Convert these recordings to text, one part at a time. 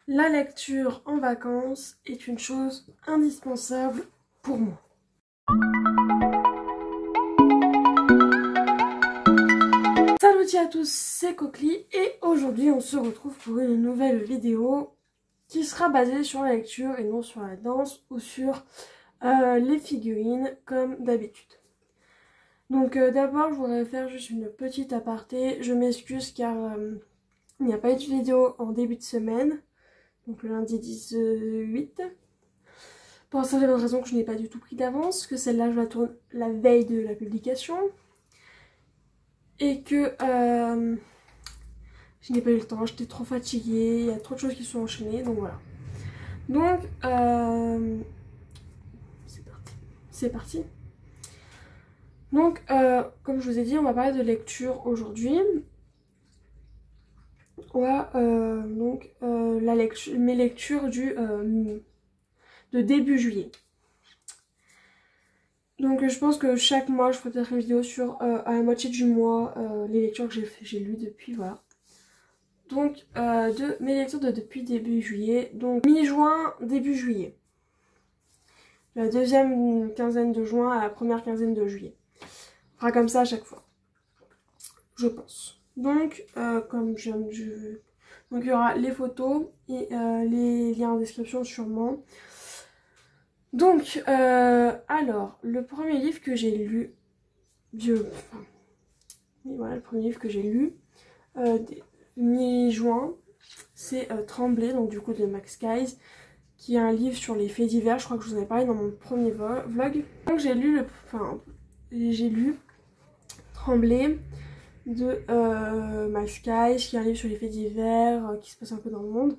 La lecture en vacances est une chose indispensable pour moi. Salut à tous, c'est Coquely et aujourd'hui on se retrouve pour une nouvelle vidéo qui sera basée sur la lecture et non sur la danse ou sur les figurines comme d'habitude. Donc d'abord je voudrais faire juste une petite aparté, je m'excuse car il n'y a pas eu de vidéo en début de semaine, donc le lundi 18. Pour la simple raison que je n'ai pas du tout pris d'avance, que celle-là je la tourne la veille de la publication. Et que je n'ai pas eu le temps, j'étais trop fatiguée, il y a trop de choses qui sont enchaînées, donc voilà. Donc, c'est parti. Donc, comme je vous ai dit, on va parler de lecture aujourd'hui. On va mes lectures de début juillet. Donc je pense que chaque mois je ferai peut-être une vidéo sur à la moitié du mois les lectures que j'ai lues depuis, voilà. Donc de mes lectures depuis début juillet, donc mi-juin, début juillet. La deuxième quinzaine de juin à la première quinzaine de juillet. On fera comme ça à chaque fois, je pense. Donc donc il y aura les photos et les liens en description sûrement. Donc, alors, le premier livre que j'ai lu, le premier livre que j'ai lu, mi-juin, c'est Trembler, donc du coup de Max Guys, qui est un livre sur les faits divers, je crois que je vous en ai parlé dans mon premier vlog. Donc j'ai lu, Trembler de Max Guys, qui est un livre sur les faits divers, qui se passe un peu dans le monde.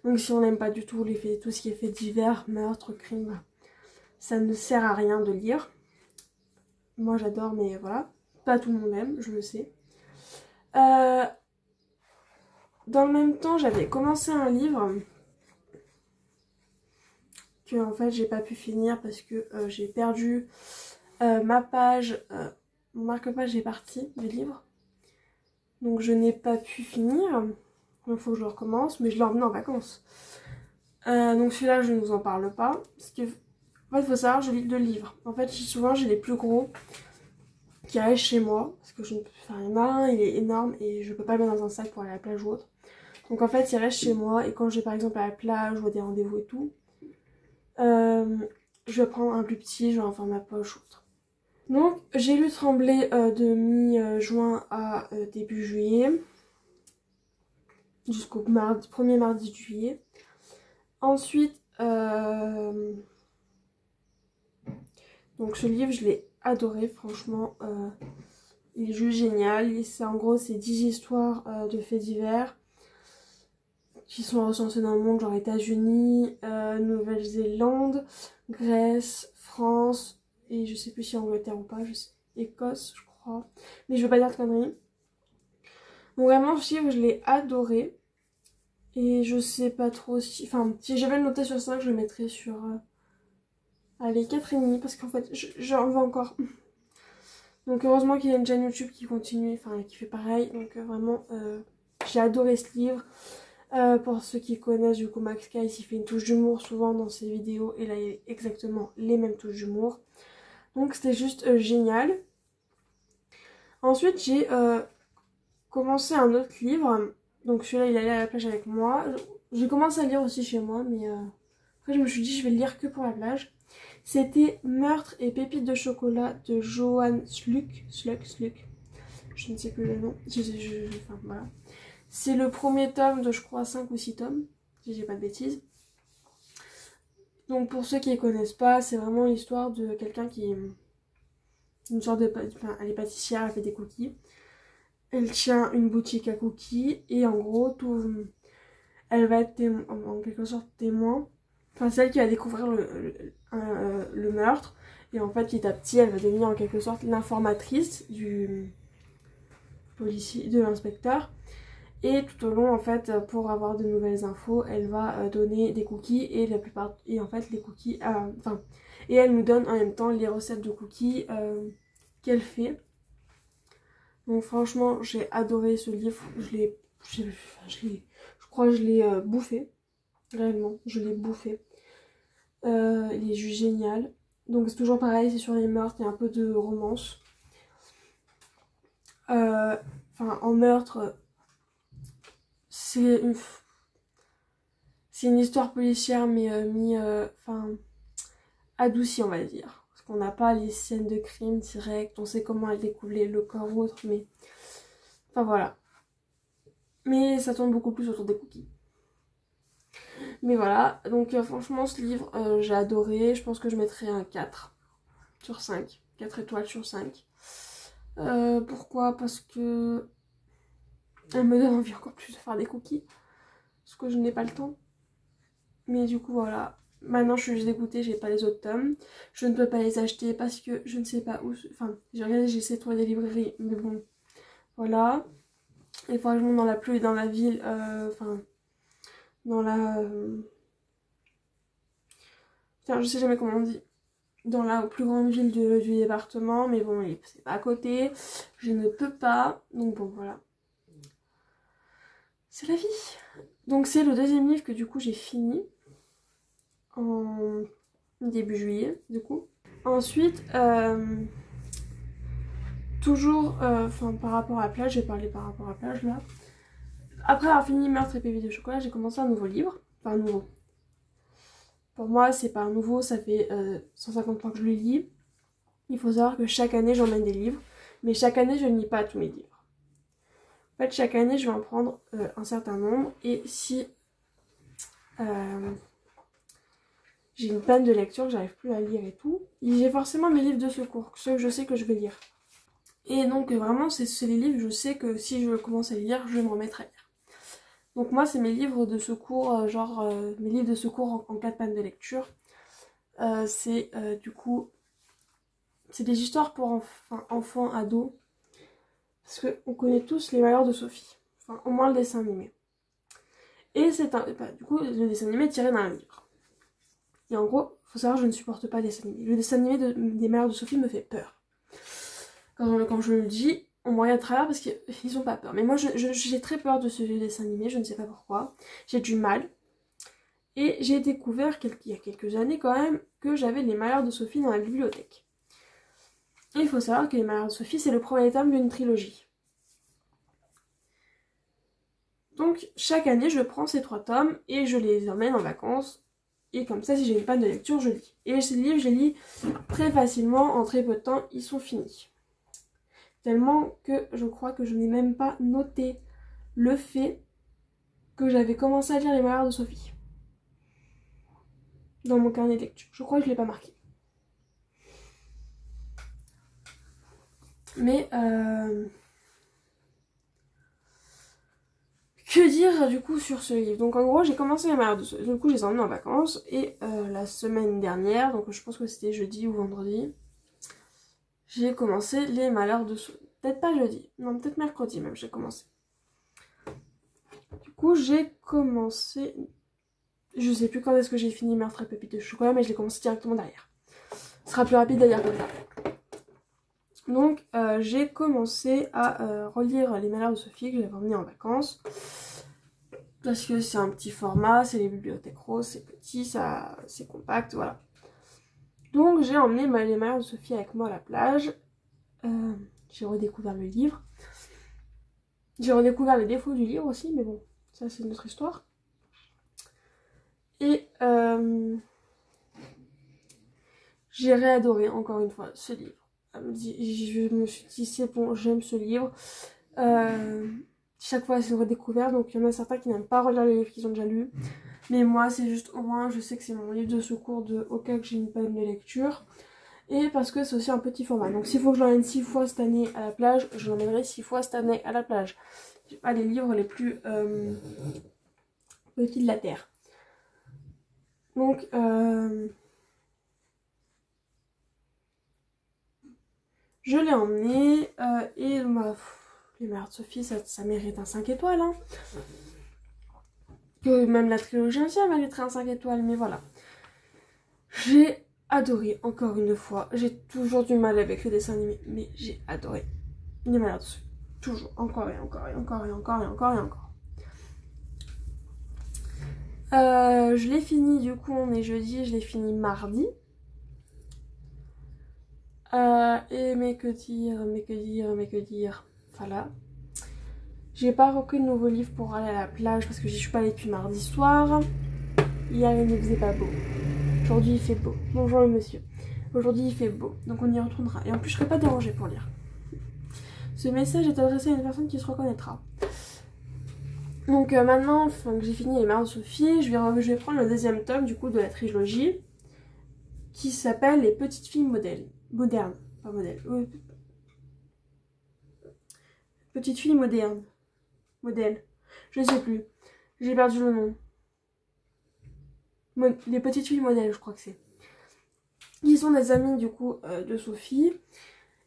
Donc si on n'aime pas du tout tout ce qui est faits divers, meurtre, crime, ça ne sert à rien de lire. Moi j'adore, mais voilà, pas tout le monde aime, je le sais. Dans le même temps, j'avais commencé un livre que en fait j'ai pas pu finir parce que j'ai perdu ma page, mon marque-page est parti du livre. Donc je n'ai pas pu finir. Il faut que je le recommence, mais je l'ai emmené en vacances. Donc celui-là, je ne vous en parle pas. Parce que, en fait, il faut savoir, je lis 2 livres. En fait, souvent, j'ai les plus gros qui restent chez moi. Parce que il y en a un, il est énorme et je peux pas le mettre dans un sac pour aller à la plage ou autre. Donc en fait, il reste chez moi. Et quand je vais par exemple à la plage ou à des rendez-vous et tout, je vais prendre un plus petit, genre enfin ma poche ou autre. Donc j'ai lu Trembler de mi-juin à début juillet. Jusqu'au premier mardi de juillet. Ensuite, donc ce livre, je l'ai adoré, franchement. Il est juste génial. En gros, c'est 10 histoires de faits divers qui sont recensées dans le monde, genre États-Unis, Nouvelle-Zélande, Grèce, France, et je sais plus si Angleterre ou pas, Écosse, je crois. Mais je veux pas dire de conneries. Donc vraiment, ce livre, je l'ai adoré. Et je sais pas trop si... Enfin, si j'avais le noté sur 5, je le mettrais sur... allez, 4,5 parce qu'en fait, j'en veux encore. Donc heureusement qu'il y a une chaîne YouTube qui continue, enfin, qui fait pareil. Donc vraiment, j'ai adoré ce livre. Pour ceux qui connaissent, du coup, Max Guys, il fait une touche d'humour souvent dans ses vidéos. Et là, il y a exactement les mêmes touches d'humour. Donc c'était juste génial. Ensuite, j'ai commencé un autre livre. Donc celui-là, il allait à la plage avec moi. J'ai commencé à lire aussi chez moi, mais après je me suis dit je vais le lire que pour la plage. C'était Meurtre et pépites de chocolat de Johan Sluk. Je ne sais plus le nom. Enfin voilà. C'est le premier tome de je crois 5 ou 6 tomes, si j'ai pas de bêtises. Donc pour ceux qui ne connaissent pas, c'est vraiment l'histoire de quelqu'un qui... une sorte de... Enfin, elle est pâtissière, elle fait des cookies. Elle tient une boutique à cookies et en gros, elle va être en quelque sorte témoin. Enfin, c'est elle qui va découvrir le meurtre. Et en fait, petit à petit, elle va devenir en quelque sorte l'informatrice du policier, de l'inspecteur. Et tout au long, en fait, pour avoir de nouvelles infos, elle va donner des cookies. Et la plupart... Et en fait, les cookies... et elle nous donne en même temps les recettes de cookies qu'elle fait. Donc franchement, j'ai adoré ce livre. Je crois que je l'ai bouffé. Réellement, je l'ai bouffé. Il est juste génial. Donc c'est toujours pareil, c'est sur les meurtres, il y a un peu de romance. Enfin, en meurtre, c'est une histoire policière, mais adoucie, on va dire. Parce qu'on n'a pas les scènes de crime directes, on sait comment elle découvre le corps ou autre, mais... Enfin voilà. Mais ça tourne beaucoup plus autour des cookies. Mais voilà, donc franchement ce livre, j'ai adoré. Je pense que je mettrai un 4 sur 5. 4 étoiles sur 5. Pourquoi? Parce que elle me donne envie encore plus de faire des cookies. Parce que je n'ai pas le temps. Mais du coup voilà. Maintenant je suis juste dégoûtée, j'ai pas les autres tomes. Je ne peux pas les acheter parce que je ne sais pas où... Enfin, j'ai regardé, j'ai essayé de trouver des librairies. Mais bon, voilà. Et franchement dans la pluie et dans la ville, dans la... Putain, je sais jamais comment on dit. Dans la plus grande ville du département, mais bon, c'est pas à côté. Je ne peux pas. Donc bon, voilà. C'est la vie. Donc c'est le deuxième livre que du coup j'ai fini. En début juillet, du coup. Ensuite, toujours, par rapport à la plage, j'ai parlé par rapport à la plage là. Après avoir fini Meurtre et PV de chocolat, j'ai commencé un nouveau livre. Enfin, un nouveau. Pour moi, c'est pas un nouveau, ça fait 150 ans que je le lis. Il faut savoir que chaque année, j'emmène des livres. Mais chaque année, je ne lis pas tous mes livres. En fait, chaque année, je vais en prendre un certain nombre. Et si j'ai une panne de lecture, que j'arrive plus à lire et tout, j'ai forcément mes livres de secours, ceux que je sais que je vais lire. Et donc, vraiment, c'est les livres, je sais que si je commence à les lire, je vais me remettre à lire. Donc moi, c'est mes livres de secours, mes livres de secours en cas de panne de lecture. Du coup, c'est des histoires pour enfants, ados. Parce qu'on connaît tous les malheurs de Sophie. Enfin, au moins le dessin animé. Et c'est du coup, le dessin animé est tiré d'un livre. Et en gros, faut savoir, je ne supporte pas les dessins animés. Le dessin animé des malheurs de Sophie me fait peur. Quand je le dis, on me regarde à travers parce qu'ils ont pas peur. Mais moi, j'ai très peur de ce dessin animé, je ne sais pas pourquoi. J'ai du mal. Et j'ai découvert, il y a quelques années quand même, que j'avais les malheurs de Sophie dans la bibliothèque. Et il faut savoir que les malheurs de Sophie, c'est le premier tome d'une trilogie. Donc, chaque année, je prends ces 3 tomes et je les emmène en vacances. Et comme ça, si j'ai une panne de lecture, je lis. Et ces livres, je les lis très facilement, en très peu de temps, ils sont finis. Tellement que je crois que je n'ai même pas noté le fait que j'avais commencé à lire les malheurs de Sophie. Dans mon carnet de lecture. Je crois que je ne l'ai pas marqué. Mais que dire du coup sur ce livre? Donc en gros j'ai commencé les malheurs de Sophie. Du coup je les ai emmenés en vacances. Et la semaine dernière, donc je pense que c'était jeudi ou vendredi, j'ai commencé les malheurs de Sophie. Peut-être pas jeudi, non peut-être mercredi même j'ai commencé. Du coup j'ai commencé... Je sais plus quand est-ce que j'ai fini Meurtre et Pépites de chocolat, mais je l'ai commencé directement derrière. Ce sera plus rapide d'ailleurs comme ça. Donc j'ai commencé à relire les malheurs de Sophie que j'avais emmené en vacances. Parce que c'est un petit format, c'est les bibliothèques roses, c'est petit, c'est compact, voilà. Donc j'ai emmené les malheurs de Sophie avec moi à la plage. J'ai redécouvert le livre. J'ai redécouvert les défauts du livre aussi, mais bon, ça c'est notre histoire. Et j'ai réadoré encore une fois ce livre. Je me suis dit c'est bon, j'aime ce livre. Chaque fois c'est une redécouverte, donc il y en a certains qui n'aiment pas relire les livres qu'ils ont déjà lus. Mais moi c'est juste au moins je sais que c'est mon livre de secours au cas que j'ai une panne de lecture. Et parce que c'est aussi un petit format. Donc s'il faut que je l'emmène 6 fois cette année à la plage, je l'emmènerai 6 fois cette année à la plage. J'ai pas les livres les plus petits de la terre. Donc je l'ai emmené et les malheurs de Sophie, ça mérite un 5 étoiles. Hein. Que même la trilogie ancienne mériterait un 5 étoiles, mais voilà. J'ai adoré, encore une fois. J'ai toujours du mal avec les dessins animés, mais j'ai adoré les malheurs de Sophie. Toujours, encore et encore et encore et encore et encore et encore. Je l'ai fini, du coup on est jeudi, je l'ai fini mardi. Et mais que dire, voilà. J'ai pas repris de nouveau livre pour aller à la plage parce que j'y suis pas allée depuis mardi soir. Hier il ne faisait pas beau. Aujourd'hui il fait beau. Bonjour le monsieur. Aujourd'hui il fait beau, donc on y retournera. Et en plus je serai pas dérangée pour lire. Ce message est adressé à une personne qui se reconnaîtra. Donc maintenant, enfin, que j'ai fini les Mères de Sophie, je vais prendre le deuxième tome du coup de la trilogie qui s'appelle Les petites filles modernes. Pas modèles. Petites filles modernes. Modèles. Je sais plus. J'ai perdu le nom. Les petites filles modèles, je crois que c'est. Qui sont des amies du coup de Sophie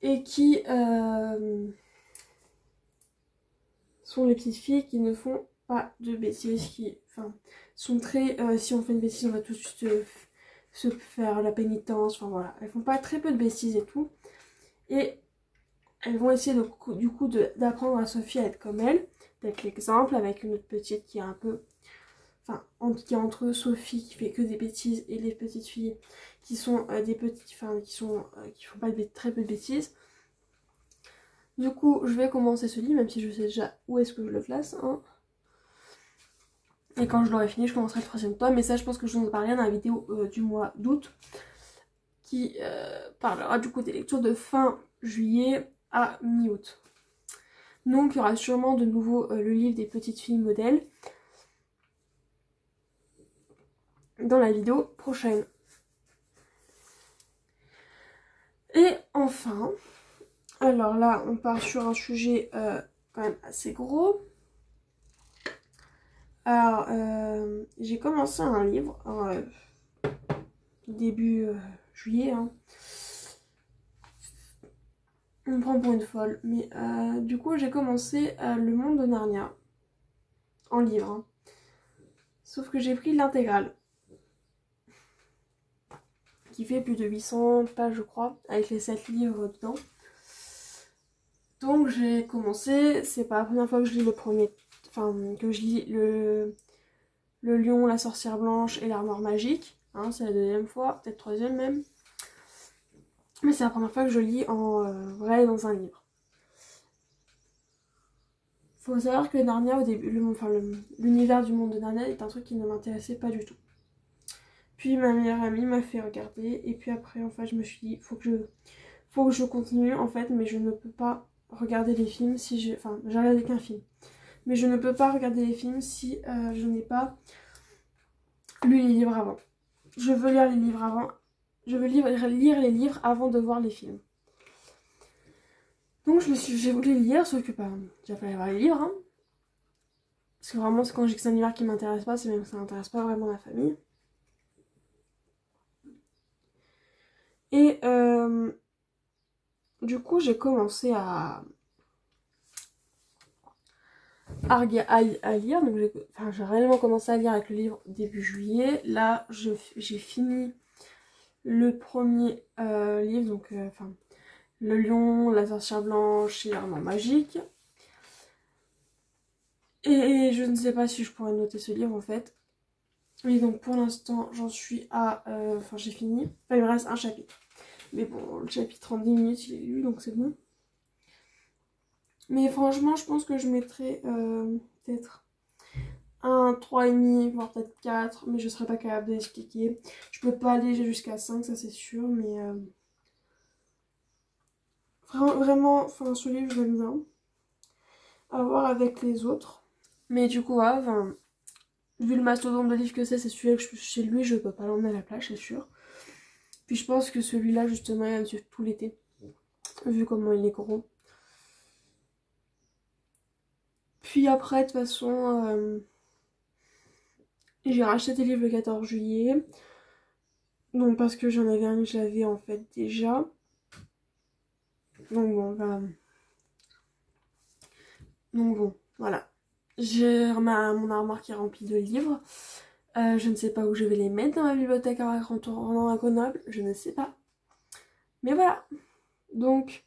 et qui sont les petites filles qui ne font pas de bêtises, qui sont très... si on fait une bêtise, on va tout de suite se faire la pénitence, enfin voilà. Elles font pas très peu de bêtises et tout. Et elles vont essayer du coup d'apprendre à Sophie à être comme elle, d'être l'exemple avec une autre petite qui est un peu... Enfin, qui est entre Sophie qui fait que des bêtises et les petites filles qui sont des petites... Enfin, qui font pas très peu de bêtises. Du coup, je vais commencer ce livre, même si je sais déjà où est-ce que je le classe. Hein. Et quand je l'aurai fini, je commencerai le troisième tome. Et ça, je pense que je vous en parlerai dans la vidéo du mois d'août. Qui parlera du coup des lectures de fin juillet à mi-août. Donc, il y aura sûrement de nouveau le livre des petites filles modèles. Dans la vidéo prochaine. Et enfin... Alors là, on part sur un sujet quand même assez gros. Alors, j'ai commencé un livre début juillet. Hein. On me prend pour une folle. Mais du coup, j'ai commencé Le Monde de Narnia. En livre. Hein. Sauf que j'ai pris l'intégrale. Qui fait plus de 800 pages, je crois. Avec les 7 livres dedans. Donc j'ai commencé, c'est pas la première fois que je lis le premier, enfin que je lis le lion, la sorcière blanche et l'armoire magique, hein, c'est la deuxième fois, peut-être troisième même, mais c'est la première fois que je lis en vrai dans un livre. Faut savoir que Narnia au début, l'univers du monde de Narnia est un truc qui ne m'intéressait pas du tout. Puis ma meilleure amie m'a fait regarder et puis après en fait je me suis dit faut que je continue en fait, mais je ne peux pas regarder les films si j'ai... Enfin, j'ai regardé qu'un film. Mais je ne peux pas regarder les films si je n'ai pas lu les livres avant. Je veux lire les livres avant. Je veux lire les livres avant de voir les films. Donc j'ai voulu les lire, sauf que il va falloir voir les livres. Hein. Parce que vraiment, quand j'ai que c'est un univers qui m'intéresse pas, c'est même que ça n'intéresse pas vraiment ma famille. Et du coup, j'ai commencé à lire, donc j'ai réellement commencé à lire avec le livre début juillet. Là j'ai fini le premier livre, donc le lion, la sorcière blanche et l'armoire magique. Et je ne sais pas si je pourrais noter ce livre en fait. Et donc pour l'instant j'en suis à... Enfin j'ai fini, il me reste un chapitre. Mais bon, le chapitre en 10 minutes il est lu, donc c'est bon. Mais franchement, je pense que je mettrai peut-être un 3,5, voire peut-être 4, mais je serai pas capable d'expliquer. Je peux pas aller jusqu'à 5, ça c'est sûr, mais vraiment, enfin, ce livre, je l'aime bien. À voir avec les autres. Mais du coup, voilà, vu le mastodonte de livres que c'est celui-là que chez lui, je peux pas l'emmener à la plage, c'est sûr. Puis je pense que celui-là, justement, il va me suivre tout l'été, vu comment il est gros. Puis après, de toute façon, j'ai racheté des livres le 14 juillet. Donc parce que j'en avais un que j'avais en fait déjà. Donc bon, voilà. J'ai mon armoire qui est remplie de livres. Je ne sais pas où je vais les mettre dans ma bibliothèque en retournant à Grenoble. Je ne sais pas. Mais voilà. Donc,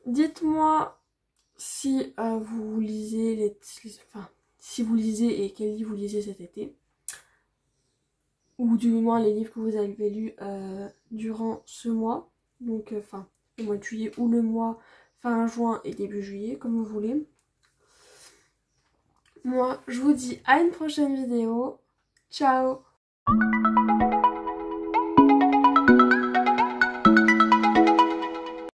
dites-moi si vous lisez enfin, si vous lisez et quel livre vous lisez cet été. ou du moins les livres que vous avez lus durant ce mois. Donc enfin le mois de juillet ou le mois fin juin et début juillet, comme vous voulez. Moi je vous dis à une prochaine vidéo. Ciao!